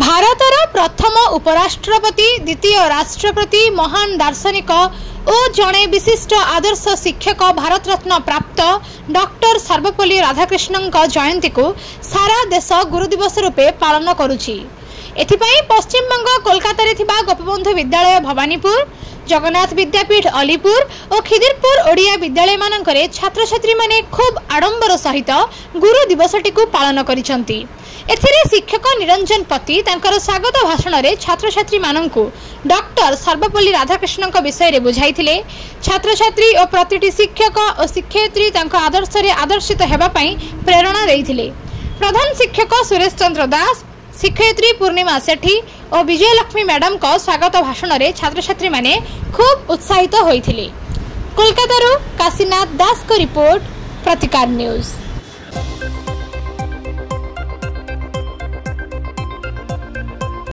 भारतर प्रथम उपराष्ट्रपति द्वितीय राष्ट्रपति महान दार्शनिक और जड़े विशिष्ट आदर्श शिक्षक भारत रत्न प्राप्त डॉक्टर सर्वपल्ली राधाकृष्णन जयंती को सारा देश गुरु दिवस रूपे पालन करुछि। एथिपाई पश्चिम बंग कोलकाता थिबा गोपबंधु विद्यालय भवानीपुर, जगन्नाथ विद्यापीठ अलीपुर और खिदिरपुर ओडिया विद्यालय मानकरे छात्र छात्री माने खूब आडंबर सहित गुरु दिवसटी को पालन करिसंती। एथिरे शिक्षक निरंजन पति तांकर स्वागत भाषण रे छात्र छात्री माननकु डॉक्टर सर्वपल्ली राधाकृष्णन विषय रे बुझाइथिले। छात्र छात्री और प्रतिटी शिक्षक और शिक्षयित्री तांको आदर्श रे आदर्शित हेबा पई प्रेरणा देइथिले। प्रधान शिक्षक सुरेश चंद्र दास, शिक्षयित्री पूर्णिमा सेठी और विजयलक्ष्मी मैडम को स्वागत भाषण रे छात्र छात्री माने खूब उत्साहित होइथिले। कोलकाता काशीनाथ दास को रिपोर्ट, प्रतिकार न्यूज।